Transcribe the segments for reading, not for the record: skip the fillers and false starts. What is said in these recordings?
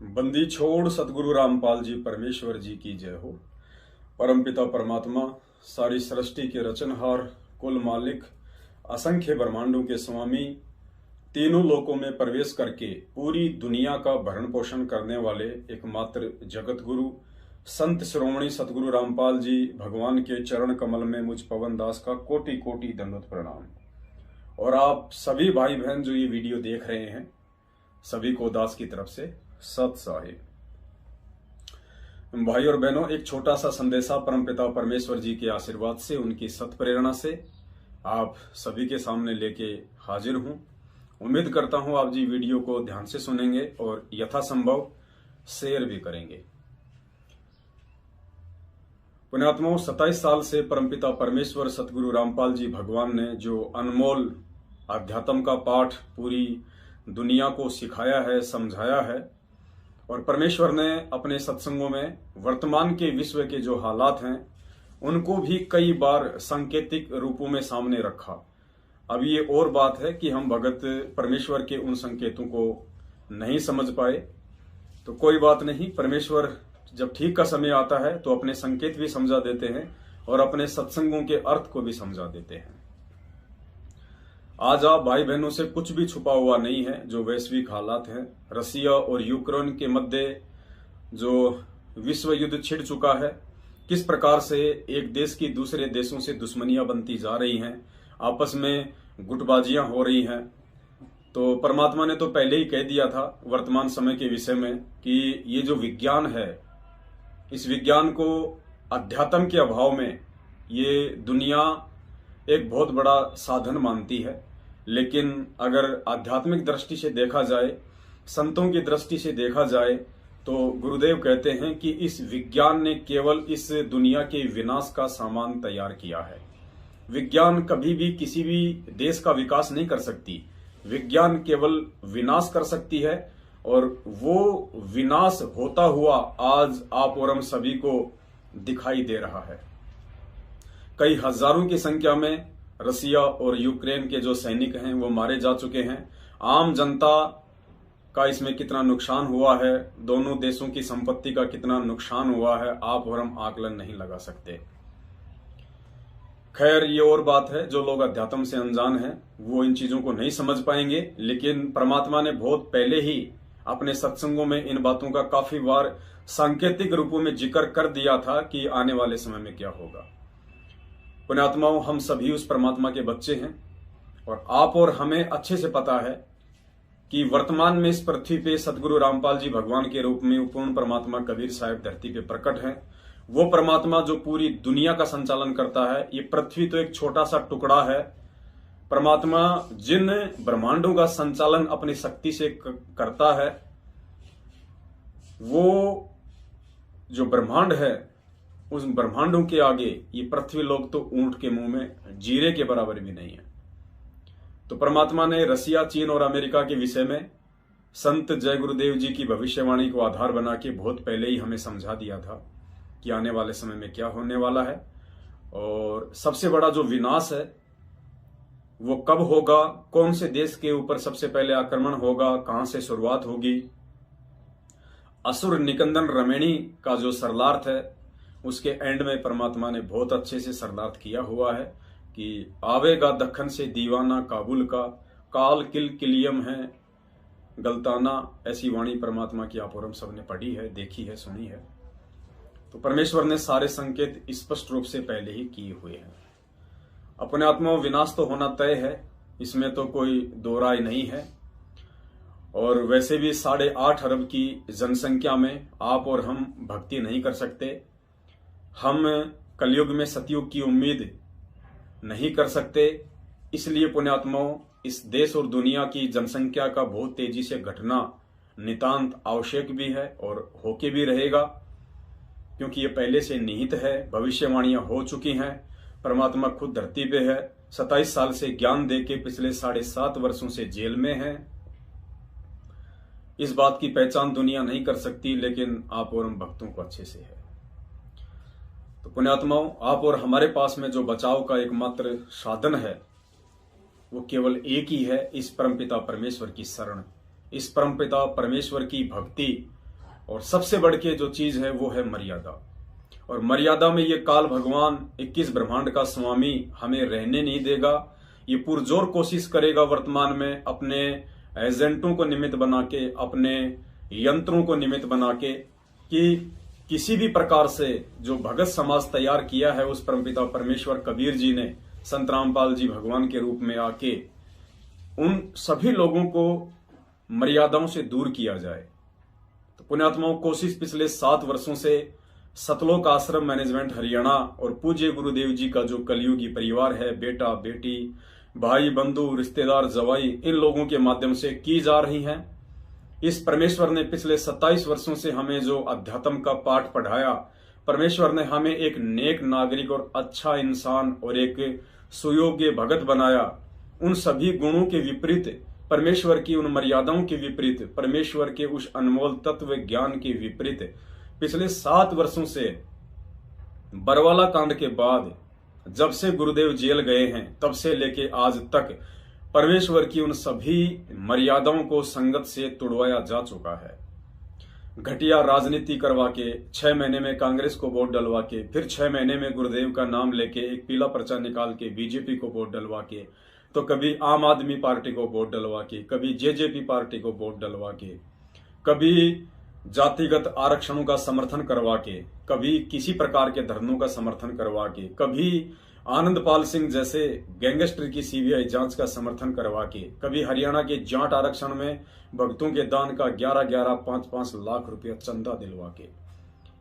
बंदी छोड़ सतगुरु रामपाल जी परमेश्वर जी की जय हो। परमपिता परमात्मा सारी सृष्टि के रचनहार, कुल मालिक, असंख्य ब्रह्मांडों के स्वामी, तीनों लोकों में प्रवेश करके पूरी दुनिया का भरण पोषण करने वाले एकमात्र जगत गुरु संत शिरोमणि सतगुरु रामपाल जी भगवान के चरण कमल में मुझ पवन दास का कोटि कोटि दंडवत प्रणाम। और आप सभी भाई बहन जो ये वीडियो देख रहे हैं, सभी को दास की तरफ से सत साहिब। भाई और बहनों, एक छोटा सा संदेशा परमपिता परमेश्वर जी के आशीर्वाद से, उनकी सत प्रेरणा से आप सभी के सामने लेके हाजिर हूं। उम्मीद करता हूं आप जी वीडियो को ध्यान से सुनेंगे और यथासंभव शेयर भी करेंगे। पुण्यात्माओं, 27 साल से परमपिता परमेश्वर सतगुरु रामपाल जी भगवान ने जो अनमोल अध्यात्म का पाठ पूरी दुनिया को सिखाया है, समझाया है, और परमेश्वर ने अपने सत्संगों में वर्तमान के विश्व के जो हालात हैं उनको भी कई बार सांकेतिक रूपों में सामने रखा। अब ये और बात है कि हम भगत परमेश्वर के उन संकेतों को नहीं समझ पाए, तो कोई बात नहीं। परमेश्वर जब ठीक का समय आता है तो अपने संकेत भी समझा देते हैं और अपने सत्संगों के अर्थ को भी समझा देते हैं। आज आप भाई बहनों से कुछ भी छुपा हुआ नहीं है। जो वैश्विक हालात हैं, रसिया और यूक्रेन के मध्य जो विश्व युद्ध छिड़ चुका है, किस प्रकार से एक देश की दूसरे देशों से दुश्मनियां बनती जा रही हैं, आपस में गुटबाजियां हो रही हैं, तो परमात्मा ने तो पहले ही कह दिया था वर्तमान समय के विषय में कि ये जो विज्ञान है, इस विज्ञान को अध्यात्म के अभाव में ये दुनिया एक बहुत बड़ा साधन मानती है। लेकिन अगर आध्यात्मिक दृष्टि से देखा जाए, संतों की दृष्टि से देखा जाए, तो गुरुदेव कहते हैं कि इस विज्ञान ने केवल इस दुनिया के विनाश का सामान तैयार किया है। विज्ञान कभी भी किसी भी देश का विकास नहीं कर सकती। विज्ञान केवल विनाश कर सकती है, और वो विनाश होता हुआ आज आप और हम सभी को दिखाई दे रहा है। कई हजारों की संख्या में रसिया और यूक्रेन के जो सैनिक हैं वो मारे जा चुके हैं। आम जनता का इसमें कितना नुकसान हुआ है, दोनों देशों की संपत्ति का कितना नुकसान हुआ है, आप और हम आकलन नहीं लगा सकते। खैर, ये और बात है, जो लोग अध्यात्म से अनजान हैं वो इन चीजों को नहीं समझ पाएंगे। लेकिन परमात्मा ने बहुत पहले ही अपने सत्संगों में इन बातों का काफी बार सांकेतिक रूपों में जिक्र कर दिया था कि आने वाले समय में क्या होगा। पुण्यात्माओं, हम सभी उस परमात्मा के बच्चे हैं, और आप और हमें अच्छे से पता है कि वर्तमान में इस पृथ्वी पे सतगुरु रामपाल जी भगवान के रूप में पूर्ण परमात्मा कबीर साहिब धरती पे प्रकट हैं। वो परमात्मा जो पूरी दुनिया का संचालन करता है। ये पृथ्वी तो एक छोटा सा टुकड़ा है। परमात्मा जिन ब्रह्मांडों का संचालन अपनी शक्ति से करता है, वो जो ब्रह्मांड है, उस ब्रह्मांडों के आगे ये पृथ्वी लोग तो ऊंट के मुंह में जीरे के बराबर भी नहीं है। तो परमात्मा ने रसिया, चीन और अमेरिका के विषय में संत जय गुरुदेव जी की भविष्यवाणी को आधार बना के बहुत पहले ही हमें समझा दिया था कि आने वाले समय में क्या होने वाला है, और सबसे बड़ा जो विनाश है वो कब होगा, कौन से देश के ऊपर सबसे पहले आक्रमण होगा, कहां से शुरुआत होगी। असुर निकंदन रमेणी का जो सरलार्थ है, उसके एंड में परमात्मा ने बहुत अच्छे से सरलार्थ किया हुआ है कि आवेगा दखन से दीवाना काबुल का, काल किल किलियम है गलताना। ऐसी वाणी परमात्मा की आप और हम सब ने पढ़ी है, देखी है, सुनी है। तो परमेश्वर ने सारे संकेत स्पष्ट रूप से पहले ही किए हुए हैं। अपने आत्मा विनाश तो होना तय है, इसमें तो कोई दो राय नहीं है। और वैसे भी 8.5 अरब की जनसंख्या में आप और हम भक्ति नहीं कर सकते। हम कलयुग में सतयुग की उम्मीद नहीं कर सकते। इसलिए पुण्यात्माओं, इस देश और दुनिया की जनसंख्या का बहुत तेजी से घटना नितांत आवश्यक भी है और होके भी रहेगा, क्योंकि ये पहले से निहित है। भविष्यवाणियां हो चुकी हैं। परमात्मा खुद धरती पे है, 27 साल से ज्ञान देके पिछले 7.5 वर्षों से जेल में है। इस बात की पहचान दुनिया नहीं कर सकती, लेकिन आप और हम भक्तों को अच्छे से है। तो पुण्यात्माओं, आप और हमारे पास में जो बचाव का एकमात्र साधन है वो केवल एक ही है, इस परमपिता परमेश्वर की शरण, इस परमपिता परमेश्वर की भक्ति, और सबसे बढ़ के जो चीज है वो है मर्यादा। और मर्यादा में ये काल भगवान 21 ब्रह्मांड का स्वामी हमें रहने नहीं देगा। ये पुरजोर कोशिश करेगा वर्तमान में अपने एजेंटों को निमित्त बना के, अपने यंत्रों को निमित्त बना के, कि किसी भी प्रकार से जो भगत समाज तैयार किया है उस परमपिता परमेश्वर कबीर जी ने, संत रामपाल जी भगवान के रूप में आके, उन सभी लोगों को मर्यादाओं से दूर किया जाए। तो पुण्यात्माओं, कोशिश पिछले 7 वर्षों से सतलोक आश्रम मैनेजमेंट हरियाणा और पूज्य गुरुदेव जी का जो कलयुगी परिवार है, बेटा बेटी, भाई बंधु, रिश्तेदार, जवाई, इन लोगों के माध्यम से की जा रही हैं। इस परमेश्वर ने पिछले 27 वर्षों से हमें जो अध्यात्म का पाठ पढ़ाया, परमेश्वर ने हमें एक नेक नागरिक और अच्छा इंसान और एक सुयोग्य भगत बनाया। उन सभी गुणों के विपरीत, परमेश्वर की उन मर्यादाओं के विपरीत, परमेश्वर के उस अनमोल तत्व ज्ञान के विपरीत पिछले 7 वर्षों से, बरवाला कांड के बाद जब से गुरुदेव जेल गए हैं तब से लेके आज तक परमेश्वर की उन सभी मर्यादाओं को संगत से तोड़वाया जा चुका है। घटिया राजनीति करवा के 6 महीने में कांग्रेस को वोट डलवा के, फिर 6 महीने में गुरुदेव का नाम लेके एक पीला पर्चा निकाल के बीजेपी को वोट डलवा के, तो कभी आम आदमी पार्टी को वोट डलवा के, कभी जेजेपी पार्टी को वोट डलवा के, कभी जातिगत आरक्षणों का समर्थन करवा के, कभी किसी प्रकार के धरनों का समर्थन करवा के, कभी आनंदपाल सिंह जैसे गैंगस्टर की सीबीआई जांच का समर्थन करवा के, कभी हरियाणा के जाट आरक्षण में भक्तों के दान का 11-11, 5-5 लाख रुपया चंदा दिलवा के।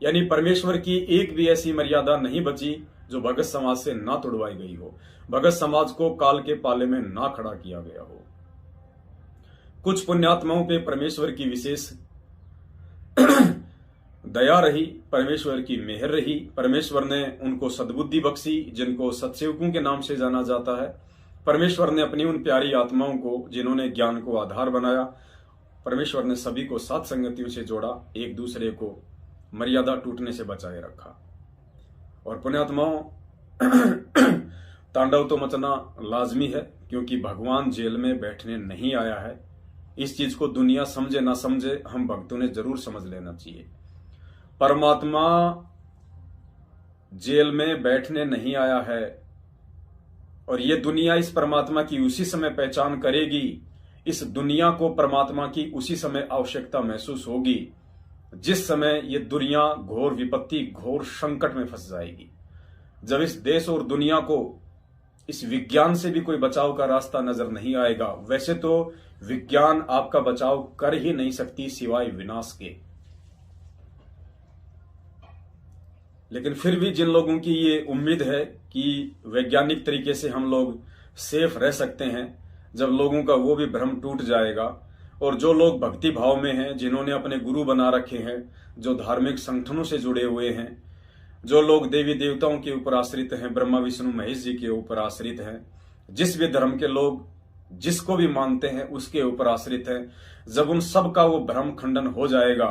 यानी परमेश्वर की एक भी ऐसी मर्यादा नहीं बची जो भगत समाज से ना तोड़वाई गई हो, भगत समाज को काल के पाले में ना खड़ा किया गया हो। कुछ पुण्यात्माओं पे परमेश्वर की विशेष दया रही, परमेश्वर की मेहर रही, परमेश्वर ने उनको सद्बुद्धि बख्शी जिनको सत्सेवकों के नाम से जाना जाता है। परमेश्वर ने अपनी उन प्यारी आत्माओं को जिन्होंने ज्ञान को आधार बनाया, परमेश्वर ने सभी को साथ संगतियों से जोड़ा, एक दूसरे को मर्यादा टूटने से बचाए रखा। और पुण्यात्माओं, तांडव तो मचना लाजमी है, क्योंकि भगवान जेल में बैठने नहीं आया है। इस चीज को दुनिया समझे ना समझे, हम भक्तों ने जरूर समझ लेना चाहिए। परमात्मा जेल में बैठने नहीं आया है, और ये दुनिया इस परमात्मा की उसी समय पहचान करेगी, इस दुनिया को परमात्मा की उसी समय आवश्यकता महसूस होगी जिस समय ये दुनिया घोर विपत्ति, घोर संकट में फंस जाएगी। जब इस देश और दुनिया को इस विज्ञान से भी कोई बचाव का रास्ता नजर नहीं आएगा। वैसे तो विज्ञान आपका बचाव कर ही नहीं सकती सिवाय विनाश के, लेकिन फिर भी जिन लोगों की ये उम्मीद है कि वैज्ञानिक तरीके से हम लोग सेफ रह सकते हैं, जब लोगों का वो भी भ्रम टूट जाएगा, और जो लोग भक्ति भाव में हैं, जिन्होंने अपने गुरु बना रखे हैं, जो धार्मिक संगठनों से जुड़े हुए हैं, जो लोग देवी देवताओं के ऊपर आश्रित हैं, ब्रह्मा विष्णु महेश जी के ऊपर आश्रित हैं, जिस भी धर्म के लोग जिसको भी मानते हैं उसके ऊपर आश्रित हैं, जब उन सब का वो भ्रम खंडन हो जाएगा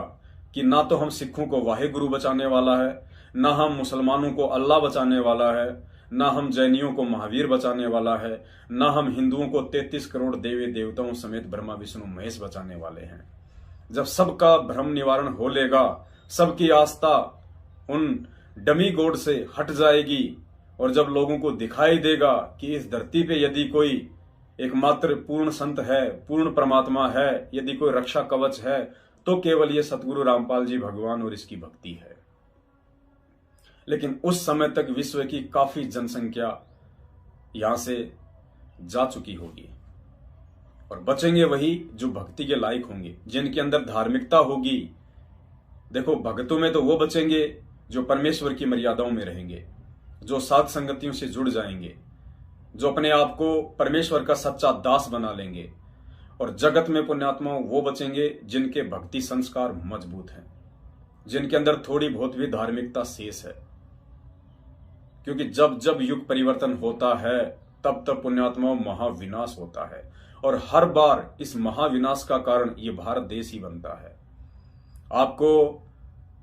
कि ना तो हम सिखों को वाहे गुरु बचाने वाला है, ना हम मुसलमानों को अल्लाह बचाने वाला है, ना हम जैनियों को महावीर बचाने वाला है, ना हम हिंदुओं को 33 करोड़ देवी देवताओं समेत ब्रह्मा विष्णु महेश बचाने वाले हैं। जब सबका भ्रम निवारण हो लेगा, सबकी आस्था उन डमी गॉड से हट जाएगी, और जब लोगों को दिखाई देगा कि इस धरती पे यदि कोई एकमात्र पूर्ण संत है, पूर्ण परमात्मा है, यदि कोई रक्षा कवच है, तो केवल ये सतगुरु रामपाल जी भगवान और इसकी भक्ति है। लेकिन उस समय तक विश्व की काफी जनसंख्या यहां से जा चुकी होगी, और बचेंगे वही जो भक्ति के लायक होंगे, जिनके अंदर धार्मिकता होगी। देखो, भक्तों में तो वो बचेंगे जो परमेश्वर की मर्यादाओं में रहेंगे, जो साध संगतियों से जुड़ जाएंगे, जो अपने आप को परमेश्वर का सच्चा दास बना लेंगे। और जगत में पुण्यात्माओं वो बचेंगे जिनके भक्ति संस्कार मजबूत हैं, जिनके अंदर थोड़ी बहुत भी धार्मिकता शेष है। क्योंकि जब जब युग परिवर्तन होता है तब तब पुण्यात्माओं महाविनाश होता है, और हर बार इस महाविनाश का कारण ये भारत देश ही बनता है। आपको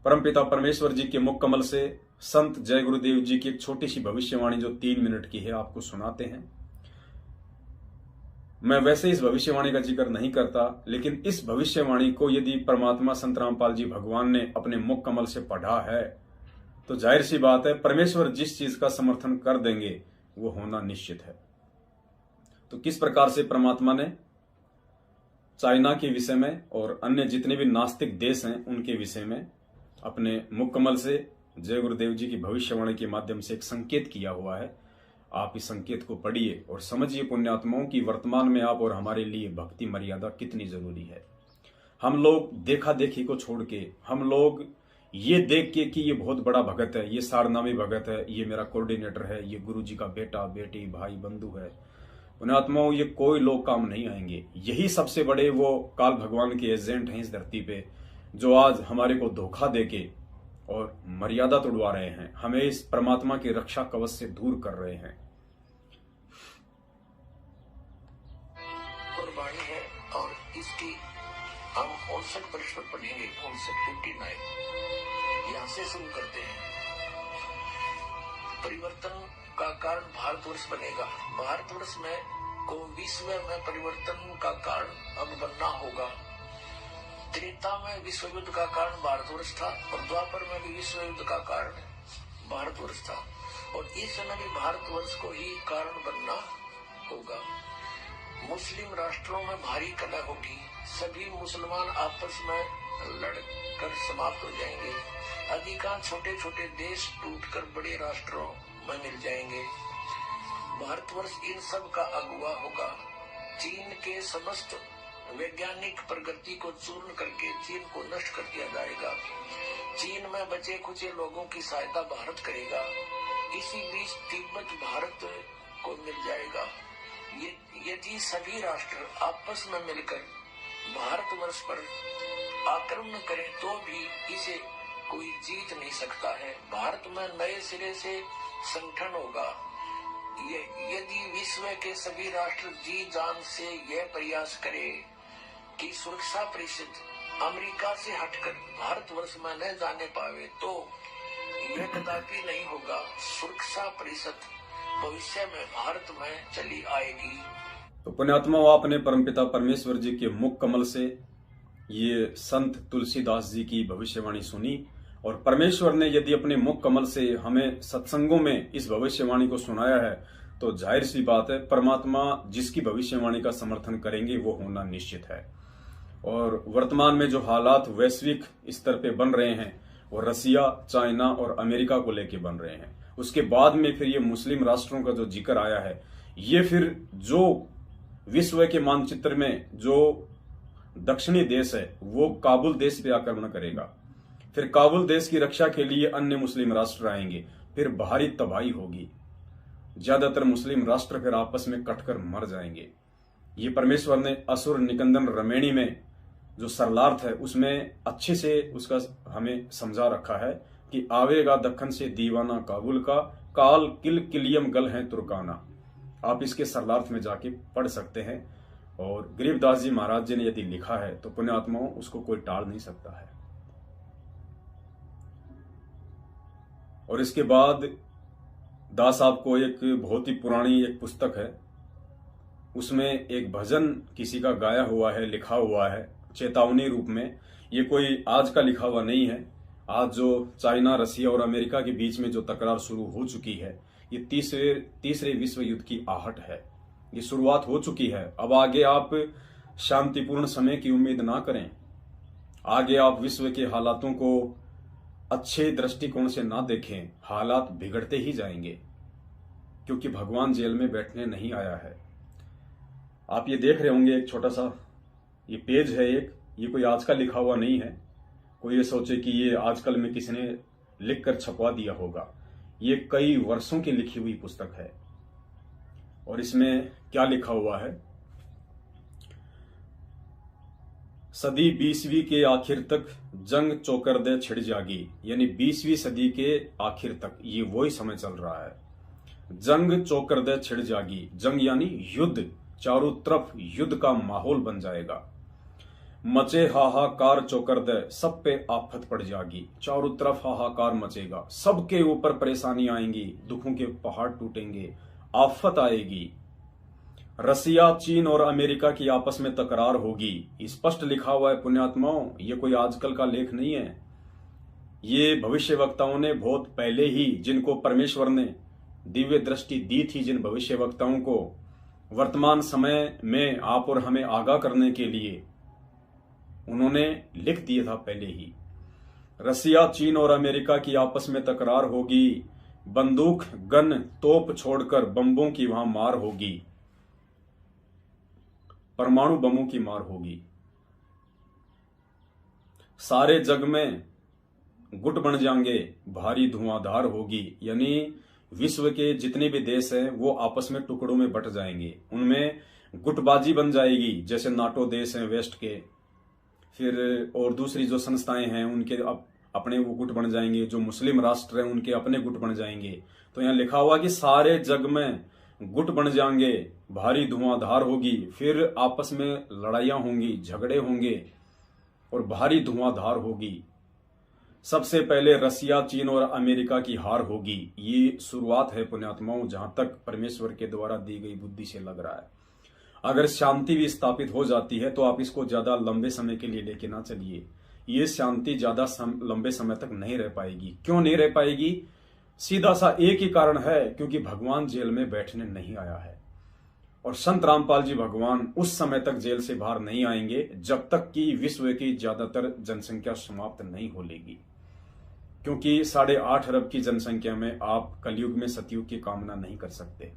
परमपिता परमेश्वर जी के मुख कमल से संत जय गुरुदेव जी की एक छोटी सी भविष्यवाणी जो 3 मिनट की है आपको सुनाते हैं। मैं वैसे इस भविष्यवाणी का जिक्र नहीं करता, लेकिन इस भविष्यवाणी को यदि परमात्मा संत रामपाल जी भगवान ने अपने मुख कमल से पढ़ा है तो जाहिर सी बात है परमेश्वर जिस चीज का समर्थन कर देंगे वो होना निश्चित है। तो किस प्रकार से परमात्मा ने चाइना के विषय में और अन्य जितने भी नास्तिक देश हैं उनके विषय में अपने मुख कमल से जय गुरुदेव जी की भविष्यवाणी के माध्यम से एक संकेत किया हुआ है। आप इस संकेत को पढ़िए और समझिए पुण्यात्माओं की वर्तमान में आप और हमारे लिए भक्ति मर्यादा कितनी जरूरी है। हम लोग देखा देखी को छोड़ के, हम लोग ये देख के कि ये बहुत बड़ा भगत है, ये सारनामी भगत है, ये मेरा कोऑर्डिनेटर है, ये गुरु जी का बेटा बेटी भाई बंधु है, पुण्यात्माओं ये कोई लोग काम नहीं आएंगे। यही सबसे बड़े वो काल भगवान के एजेंट हैं इस धरती पे, जो आज हमारे को धोखा देके और मर्यादा तोड़वा रहे हैं, हमें इस परमात्मा के रक्षा कवच से दूर कर रहे हैं। कुर्बानी है और इसकी हम 59 पर पढ़ेंगे, 59 यहाँ से शुरू करते हैं। परिवर्तन का कारण भारतवर्ष बनेगा। भारतवर्ष में को विश्व में परिवर्तन का कारण अब बनना होगा। त्रेता में विश्व युद्ध का कारण भारतवर्ष था और द्वापर में भी विश्व युद्ध का कारण भारतवर्ष था और इस समय भी भारतवर्ष को ही कारण बनना होगा। मुस्लिम राष्ट्रों में भारी कलह होगी, सभी मुसलमान आपस में लड़कर समाप्त हो जाएंगे, अधिकांश छोटे छोटे देश टूटकर बड़े राष्ट्रों में मिल जाएंगे। भारतवर्ष इन सब का अगुवा होगा। चीन के समस्त वैज्ञानिक प्रगति को चूर्ण करके चीन को नष्ट कर दिया जाएगा। चीन में बचे खुचे लोगों की सहायता भारत करेगा। इसी बीच तिब्बत भारत को मिल जाएगा। यदि सभी राष्ट्र आपस में मिलकर भारतवर्ष पर आक्रमण करें तो भी इसे कोई जीत नहीं सकता है। भारत में नए सिरे से संगठन होगा। यदि विश्व के सभी राष्ट्र जी जान से यह प्रयास करें कि सुरक्षा परिषद अमेरिका से हटकर भारतवर्ष में न जाने पावे तो यह कदापि नहीं होगा। सुरक्षा परिषद भविष्य में भारत में चली आएगी। तो पुण्यात्माओं, आपने परमपिता परमेश्वर जी के मुख कमल से ये संत तुलसीदास जी की भविष्यवाणी सुनी और परमेश्वर ने यदि अपने मुख कमल से हमें सत्संगों में इस भविष्यवाणी को सुनाया है तो जाहिर सी बात है परमात्मा जिसकी भविष्यवाणी का समर्थन करेंगे वो होना निश्चित है। और वर्तमान में जो हालात वैश्विक स्तर पे बन रहे हैं वो रसिया, चाइना और अमेरिका को लेके बन रहे हैं। उसके बाद में फिर ये मुस्लिम राष्ट्रों का जो जिक्र आया है, ये फिर जो विश्व के मानचित्र में जो दक्षिणी देश है वो काबुल देश पे आक्रमण करेगा। फिर काबुल देश की रक्षा के लिए अन्य मुस्लिम राष्ट्र आएंगे, फिर भारी तबाही होगी। ज्यादातर मुस्लिम राष्ट्र फिर आपस में कटकर मर जाएंगे। ये परमेश्वर ने असुर निकंदन रमेणी में जो सरलार्थ है उसमें अच्छे से उसका हमें समझा रखा है कि आवेगा दखन से दीवाना काबुल का, काल किल किलियम गल है तुर्काना। आप इसके सरलार्थ में जाके पढ़ सकते हैं और गरीबदास जी महाराज जी ने यदि लिखा है तो पुण्यात्माओं उसको कोई टाल नहीं सकता है। और इसके बाद दास साहब को एक बहुत ही पुरानी एक पुस्तक है, उसमें एक भजन किसी का गाया हुआ है, लिखा हुआ है चेतावनी रूप में। ये कोई आज का लिखा हुआ नहीं है। आज जो चाइना, रसिया और अमेरिका के बीच में जो तकरार शुरू हो चुकी है, ये तीसरे विश्व युद्ध की आहट है। ये शुरुआत हो चुकी है। अब आगे आप शांतिपूर्ण समय की उम्मीद ना करें। आगे आप विश्व के हालातों को अच्छे दृष्टिकोण से ना देखें। हालात बिगड़ते ही जाएंगे क्योंकि भगवान जेल में बैठने नहीं आया है। आप ये देख रहे होंगे एक छोटा सा ये पेज है एक, ये कोई आज का लिखा हुआ नहीं है। कोई ये सोचे कि ये आजकल में किसी ने लिख कर छपवा दिया होगा। ये कई वर्षों की लिखी हुई पुस्तक है और इसमें क्या लिखा हुआ है, सदी 20वीं के आखिर तक जंग चौकरदे छिड़ जागी। यानी 20वीं सदी के आखिर तक ये वही समय चल रहा है। जंग चौकरदे छिड़ जागी, जंग यानी युद्ध, चारों तरफ युद्ध का माहौल बन जाएगा। मचे हाहाकार चौकरदे, सब पे आफत पड़ जागी। चारों तरफ हाहाकार मचेगा, सबके ऊपर परेशानी आएंगी, दुखों के पहाड़ टूटेंगे, आफत आएगी। रसिया, चीन और अमेरिका की आपस में तकरार होगी। स्पष्ट लिखा हुआ है पुण्यात्माओं, ये कोई आजकल का लेख नहीं है। ये भविष्यवक्ताओं ने बहुत पहले ही, जिनको परमेश्वर ने दिव्य दृष्टि दी थी, जिन भविष्यवक्ताओं को वर्तमान समय में आप और हमें आगाह करने के लिए उन्होंने लिख दिया था पहले ही। रसिया, चीन और अमेरिका की आपस में तकरार होगी। बंदूक, गन, तोप छोड़कर बम्बों की वहां मार होगी, परमाणु बमों की मार होगी। सारे जग में गुट बन जाएंगे, भारी धुआंधार होगी। यानी विश्व के जितने भी देश हैं वो आपस में टुकड़ों में बट जाएंगे, उनमें गुटबाजी बन जाएगी। जैसे नाटो देश हैं वेस्ट के, फिर और दूसरी जो संस्थाएं हैं उनके अपने वो गुट बन जाएंगे, जो मुस्लिम राष्ट्र हैं उनके अपने गुट बन जाएंगे। तो यहाँ लिखा हुआ कि सारे जग में गुट बन जाएंगे, भारी धुआंधार होगी, फिर आपस में लड़ाइयां होंगी, झगड़े होंगे और भारी धुआंधार होगी। सबसे पहले रसिया, चीन और अमेरिका की हार होगी। ये शुरुआत है पुण्यात्माओं, जहां तक परमेश्वर के द्वारा दी गई बुद्धि से लग रहा है। अगर शांति भी स्थापित हो जाती है तो आप इसको ज्यादा लंबे समय के लिए लेके ना चलिए। ये शांति ज्यादा लंबे समय तक नहीं रह पाएगी। क्यों नहीं रह पाएगी? सीधा सा एक ही कारण है, क्योंकि भगवान जेल में बैठने नहीं आया है। और संत रामपाल जी भगवान उस समय तक जेल से बाहर नहीं आएंगे जब तक कि विश्व की ज्यादातर जनसंख्या समाप्त नहीं हो लेगी। क्योंकि 8.5 अरब की जनसंख्या में आप कलयुग में सतयुग की कामना नहीं कर सकते।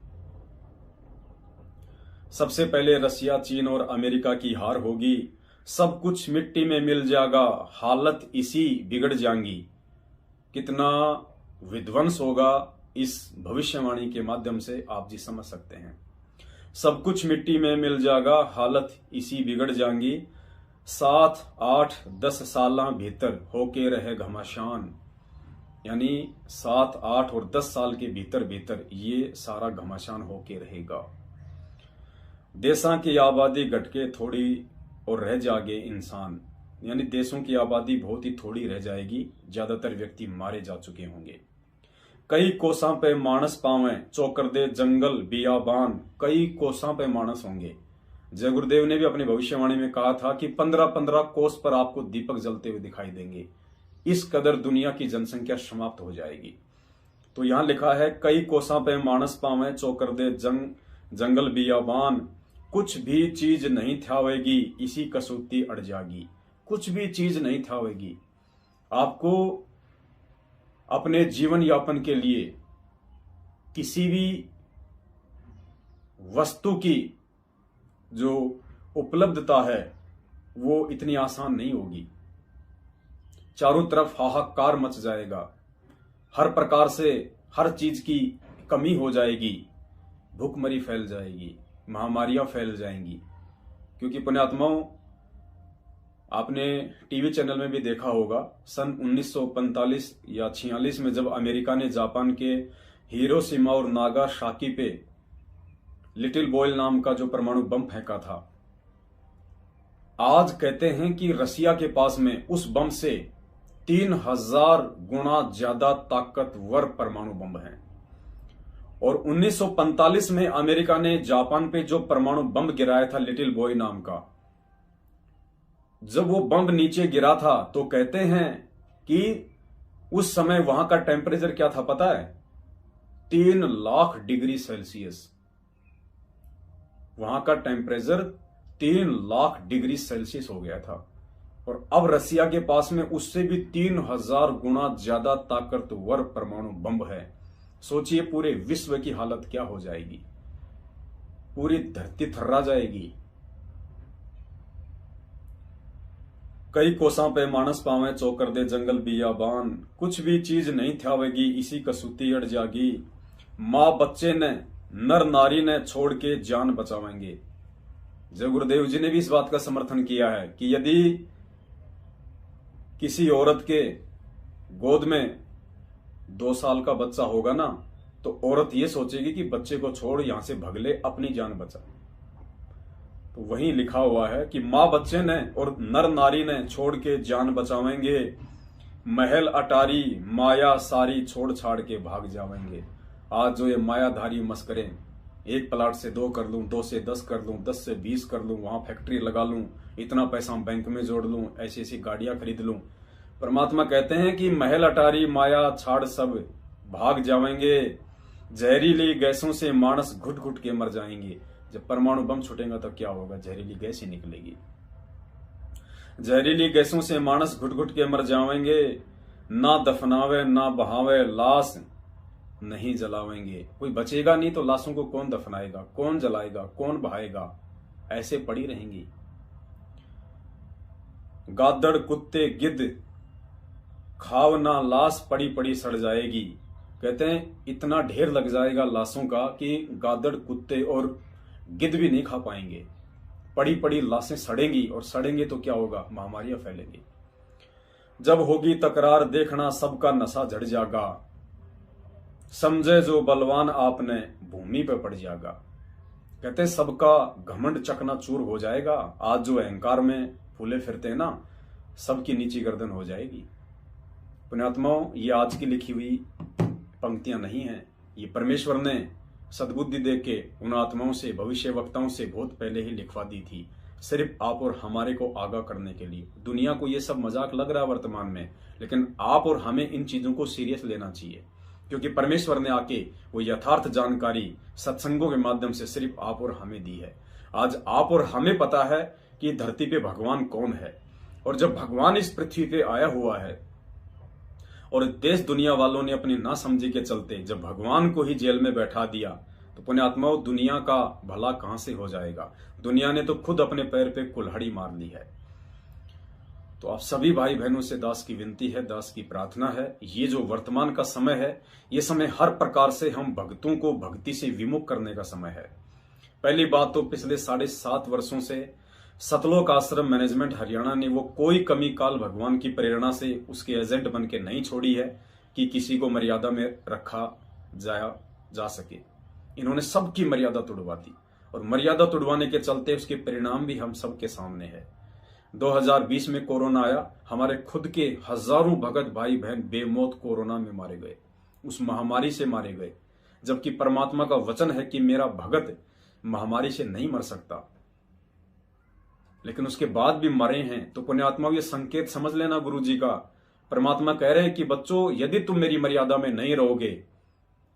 सबसे पहले रसिया, चीन और अमेरिका की हार होगी। सब कुछ मिट्टी में मिल जाएगा, हालत इसी बिगड़ जाएंगी। कितना विध्वंस होगा इस भविष्यवाणी के माध्यम से आप जी समझ सकते हैं। सब कुछ मिट्टी में मिल जाएगा, हालत इसी बिगड़ जाएंगी। 7, 8, 10 साल भीतर होके रहे घमासान। यानी 7, 8 और 10 साल के भीतर भीतर ये सारा घमासान होके रहेगा। देशों की आबादी घटके थोड़ी और रह जाएंगे इंसान। यानी देशों की आबादी बहुत ही थोड़ी रह जाएगी, ज्यादातर व्यक्ति मारे जा चुके होंगे। कई कोसां पे मानस पावे, चौकर दे जंगल बियाबान। कई कोसां पे मानस होंगे। जय गुरुदेव ने भी अपनी भविष्यवाणी में कहा था कि 15-15 कोस पर आपको दीपक जलते हुए दिखाई देंगे। इस कदर दुनिया की जनसंख्या समाप्त हो जाएगी। तो यहां लिखा है, कई कोसां पे मानस पावे, चौकर दे जंगल बियाबान। कुछ भी चीज नहीं थावेगी, इसी कसूती अड़ जाएगी। कुछ भी चीज नहीं थावेगी। आपको अपने जीवन यापन के लिए किसी भी वस्तु की जो उपलब्धता है वो इतनी आसान नहीं होगी। चारों तरफ हाहाकार मच जाएगा। हर प्रकार से हर चीज की कमी हो जाएगी। भूखमरी फैल जाएगी, महामारियां फैल जाएंगी। क्योंकि पुण्यात्माओं, आपने टीवी चैनल में भी देखा होगा, सन 1945 या 46 में जब अमेरिका ने जापान के हिरोशिमा और नागासाकी पे लिटिल बॉय नाम का जो परमाणु बम फेंका था, आज कहते हैं कि रसिया के पास में उस बम से 3000 गुना ज्यादा ताकतवर परमाणु बम है। और 1945 में अमेरिका ने जापान पे जो परमाणु बम गिराया था लिटिल बॉय नाम का, जब वो बम नीचे गिरा था तो कहते हैं कि उस समय वहां का टेम्परेचर क्या था पता है? 3 लाख डिग्री सेल्सियस। वहां का टेम्परेचर 3 लाख डिग्री सेल्सियस हो गया था। और अब रसिया के पास में उससे भी 3000 गुना ज्यादा ताकतवर परमाणु बम है। सोचिए पूरे विश्व की हालत क्या हो जाएगी। पूरी धरती थर्रा जाएगी। कई कोसां पे मानस पावे, चौकर दे जंगल बियाबान। कुछ भी चीज नहीं थावेगी, इसी कसूती अड़ जागी। मां बच्चे ने, नर नारी ने छोड़ के जान बचावेंगे। जय गुरुदेव जी ने भी इस बात का समर्थन किया है कि यदि किसी औरत के गोद में 2 साल का बच्चा होगा ना, तो औरत ये सोचेगी कि बच्चे को छोड़ यहां से भग ले, अपनी जान बचा। तो वहीं लिखा हुआ है कि मां बच्चे ने और नर नारी ने छोड़ के जान बचावेंगे। महल अटारी माया सारी छोड़ छाड़ के भाग जावेंगे। आज जो ये मायाधारी मस्करे एक प्लाट से 2 कर लूं, 2 से 10 कर लूं, 10 से 20 कर लूं, वहां फैक्ट्री लगा लूं, इतना पैसा बैंक में जोड़ लूं, ऐसी ऐसी गाड़ियां खरीद लूं। परमात्मा कहते हैं कि महल अटारी माया छाड़ सब भाग जाएंगे, जहरीली गैसों से मानस घुट घुट के मर जाएंगे। जब परमाणु बम छूटेगा तो क्या होगा? जहरीली गैस ही निकलेगी। जहरीली गैसों से मानस घुट घुट के मर जाएंगे, ना दफनावे ना बहावे लाश नहीं जलावेंगे। कोई बचेगा नहीं तो लाशों को कौन दफनाएगा, कौन जलाएगा, कौन बहाएगा? ऐसे पड़ी रहेंगी। गादड़ कुत्ते गिद्ध खाव ना लाश पड़ी पड़ी सड़ जाएगी। कहते हैं इतना ढेर लग जाएगा लाशों का कि गादड़ कुत्ते और गिद्ध भी नहीं खा पाएंगे। पड़ी पड़ी लाशें सड़ेंगी, और सड़ेंगे तो क्या होगा? महामारियां फैलेंगी। जब होगी तकरार देखना सबका नशा झड़ जाएगा, समझे जो बलवान आपने भूमि पे पड़ जाएगा। कहते सबका घमंड चकनाचूर हो जाएगा। आज जो अहंकार में फूले फिरते हैं ना, सबकी नीची गर्दन हो जाएगी। पुण्यात्माओं, ये आज की लिखी हुई पंक्तियां नहीं हैं, ये परमेश्वर ने सद्बुद्धि दे के उन आत्माओं से, भविष्य वक्ताओं से बहुत पहले ही लिखवा दी थी, सिर्फ आप और हमारे को आगाह करने के लिए। दुनिया को ये सब मजाक लग रहा है वर्तमान में, लेकिन आप और हमें इन चीजों को सीरियस लेना चाहिए, क्योंकि परमेश्वर ने आके वो यथार्थ जानकारी सत्संगों के माध्यम से सिर्फ आप और हमें दी है। आज आप और हमें पता है कि धरती पे भगवान कौन है, और जब भगवान इस पृथ्वी पे आया हुआ है और देश दुनिया वालों ने अपनी ना समझी के चलते जब भगवान को ही जेल में बैठा दिया, तो पुण्यात्माओं दुनिया का भला कहां से हो जाएगा? दुनिया ने तो खुद अपने पैर पे कुल्हाड़ी मार ली है। तो आप सभी भाई बहनों से दास की विनती है, दास की प्रार्थना है, ये जो वर्तमान का समय है, ये समय हर प्रकार से हम भक्तों को भक्ति से विमुख करने का समय है। पहली बात तो पिछले 7.5 वर्षों से सतलोक आश्रम मैनेजमेंट हरियाणा ने वो कोई कमी काल भगवान की प्रेरणा से उसके एजेंट बन के नहीं छोड़ी है कि किसी को मर्यादा में रखा जा सके। इन्होंने सबकी मर्यादा तोड़वा दी, और मर्यादा तोड़वाने के चलते उसके परिणाम भी हम सबके सामने है। 2020 में कोरोना आया, हमारे खुद के हजारों भगत भाई बहन बेमौत कोरोना में मारे गए, उस महामारी से मारे गए, जबकि परमात्मा का वचन है कि मेरा भगत महामारी से नहीं मर सकता, लेकिन उसके बाद भी मरे हैं। तो पुण्यात्मा ये संकेत समझ लेना गुरु जी का। परमात्मा कह रहे हैं कि बच्चों, यदि तुम मेरी मर्यादा में नहीं रहोगे,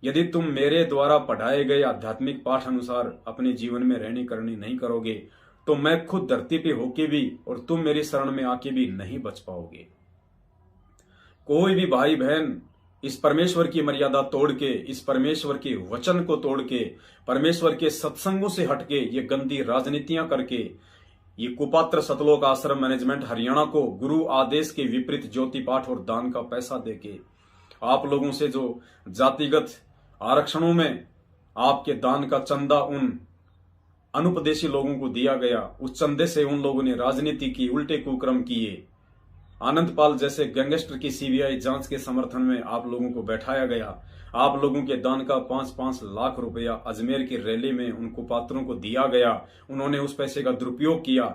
यदि तुम मेरे द्वारा पढ़ाए गए आध्यात्मिक पाठ अनुसार अपने जीवन में रहनी करनी नहीं करोगे, तो मैं खुद धरती पे होके भी और तुम मेरी शरण में आके भी नहीं बच पाओगे। कोई भी भाई बहन इस परमेश्वर की मर्यादा तोड़ के, इस परमेश्वर के वचन को तोड़ के, परमेश्वर के सत्संगों से हटके, ये गंदी राजनीतियां करके, ये कुपात्र सतलोक आश्रम मैनेजमेंट हरियाणा को गुरु आदेश के विपरीत ज्योति पाठ और दान का पैसा देके आप लोगों से जो जातिगत आरक्षणों में आपके दान का चंदा उन अनुपदेशी लोगों को दिया गया, उस चंदे से उन लोगों ने राजनीति की, उल्टे कुक्रम किए। आनंदपाल जैसे गैंगस्टर की सीबीआई जांच के समर्थन में आप लोगों को बैठाया गया। आप लोगों के दान का 5-5 लाख रुपया अजमेर की रैली में उन कुपात्रों को दिया गया, उन्होंने उस पैसे का दुरुपयोग किया।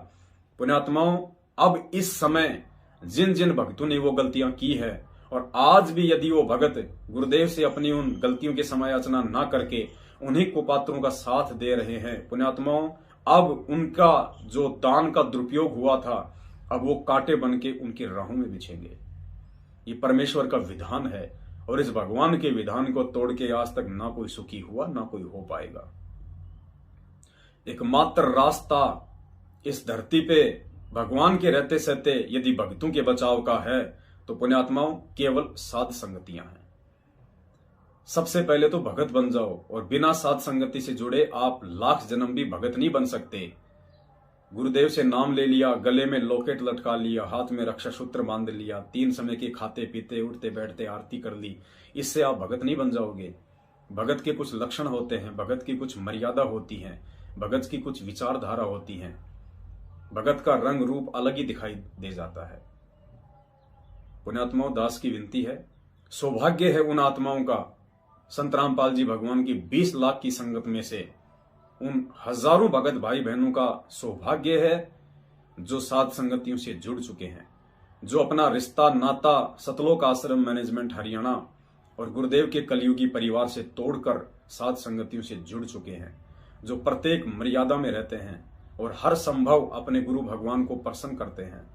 पुण्यात्माओं, अब इस समय जिन जिन भक्तों ने वो गलतियां की है, और आज भी यदि वो भगत गुरुदेव से अपनी उन गलतियों की समायाचना ना करके उन्हीं कुपात्रों का साथ दे रहे हैं, पुण्यात्माओं, अब उनका जो दान का दुरुपयोग हुआ था, अब वो कांटे बन के उनकी राहों में बिछेंगे। ये परमेश्वर का विधान है, और इस भगवान के विधान को तोड़ के आज तक ना कोई सुखी हुआ, ना कोई हो पाएगा। एकमात्र रास्ता इस धरती पे भगवान के रहते सहते यदि भक्तों के बचाव का है, तो पुण्यात्माओं केवल साध संगतियां हैं। सबसे पहले तो भगत बन जाओ, और बिना साध संगति से जुड़े आप लाख जन्म भी भगत नहीं बन सकते। गुरुदेव से नाम ले लिया, गले में लॉकेट लटका लिया, हाथ में रक्षा सूत्र बांध लिया, 3 समय के खाते पीते उठते बैठते आरती कर ली, इससे आप भगत नहीं बन जाओगे। भगत के कुछ लक्षण होते हैं, भगत की कुछ मर्यादा होती है, भगत की कुछ विचारधारा होती है, भगत का रंग रूप अलग ही दिखाई दे जाता है। पुण्यात्माओं, दास की विनती है, सौभाग्य है उन आत्माओं का, संत रामपाल जी भगवान की 20 लाख की संगत में से उन हजारों भगत भाई बहनों का सौभाग्य है जो साध संगतियों से जुड़ चुके हैं, जो अपना रिश्ता नाता सतलोक आश्रम मैनेजमेंट हरियाणा और गुरुदेव के कलयुगी परिवार से तोड़कर साध संगतियों से जुड़ चुके हैं। जो प्रत्येक मर्यादा में रहते हैं और हर संभव अपने गुरु भगवान को प्रसन्न करते हैं,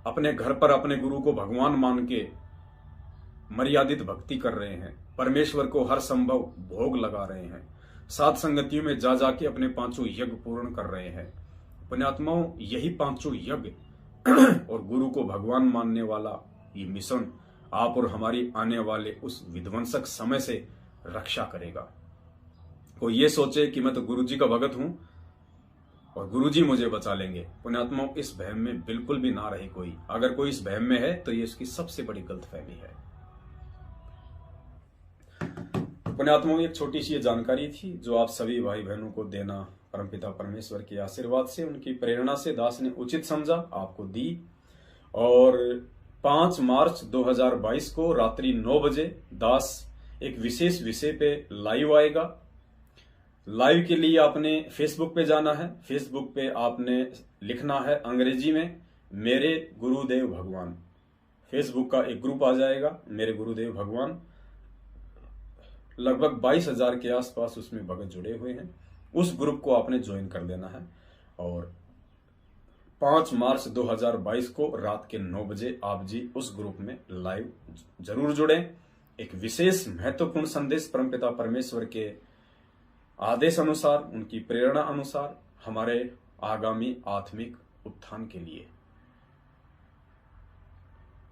अपने घर पर अपने गुरु को भगवान मान के मर्यादित भक्ति कर रहे हैं, परमेश्वर को हर संभव भोग लगा रहे हैं, सात संगतियों में जा जाके अपने पांचों यज्ञ पूर्ण कर रहे हैं। पुण्यात्माओं, यही पांचों यज्ञ और गुरु को भगवान मानने वाला ये मिशन आप और हमारी आने वाले उस विध्वंसक समय से रक्षा करेगा। कोई ये सोचे कि मैं तो गुरु जी का भगत हूं और गुरु जी मुझे बचा लेंगे, पुण्यात्माओं इस भ्रम में बिल्कुल भी ना रहे कोई। अगर कोई इस भ्रम में है तो ये उसकी सबसे बड़ी गलतफहमी है। पुण्यात्माओं, एक छोटी सी जानकारी थी जो आप सभी भाई बहनों को देना परमपिता परमेश्वर के आशीर्वाद से, उनकी प्रेरणा से दास ने उचित समझा, आपको दी। और 5 मार्च 2022 को रात्रि 9 बजे दास एक विशेष विषय पे लाइव आएगा। लाइव के लिए आपने फेसबुक पे जाना है। फेसबुक पे आपने लिखना है अंग्रेजी में मेरे गुरुदेव भगवान। फेसबुक का एक ग्रुप आ जाएगा, मेरे गुरुदेव भगवान। लगभग 22,000 के आसपास उसमें भगत जुड़े हुए हैं। उस ग्रुप को आपने ज्वाइन कर लेना है और 5 मार्च 2022 को रात के 9 बजे आप जी उस ग्रुप में लाइव जरूर जुड़ें। एक विशेष महत्वपूर्ण संदेश परमपिता परमेश्वर के आदेश अनुसार, उनकी प्रेरणा अनुसार हमारे आगामी आत्मिक उत्थान के लिए।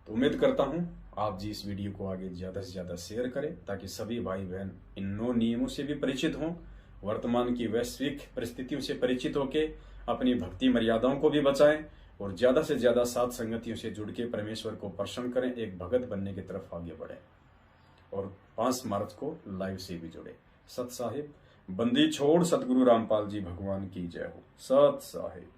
तो उम्मीद करता हूं आप जी इस वीडियो को आगे ज्यादा से ज्यादा शेयर करें ताकि सभी भाई बहन इन 9 नियमों से भी परिचित हों, वर्तमान की वैश्विक परिस्थितियों से परिचित होकर अपनी भक्ति मर्यादाओं को भी बचाएं और ज्यादा से ज्यादा सात संगतियों से जुड़ के परमेश्वर को प्रसन्न करें, एक भगत बनने की तरफ आगे बढ़े। और 5 मार्च को लाइव से भी जुड़े। सत साहिब, बंदी छोड़ सतगुरु रामपाल जी भगवान की जय हो। सत साहिब।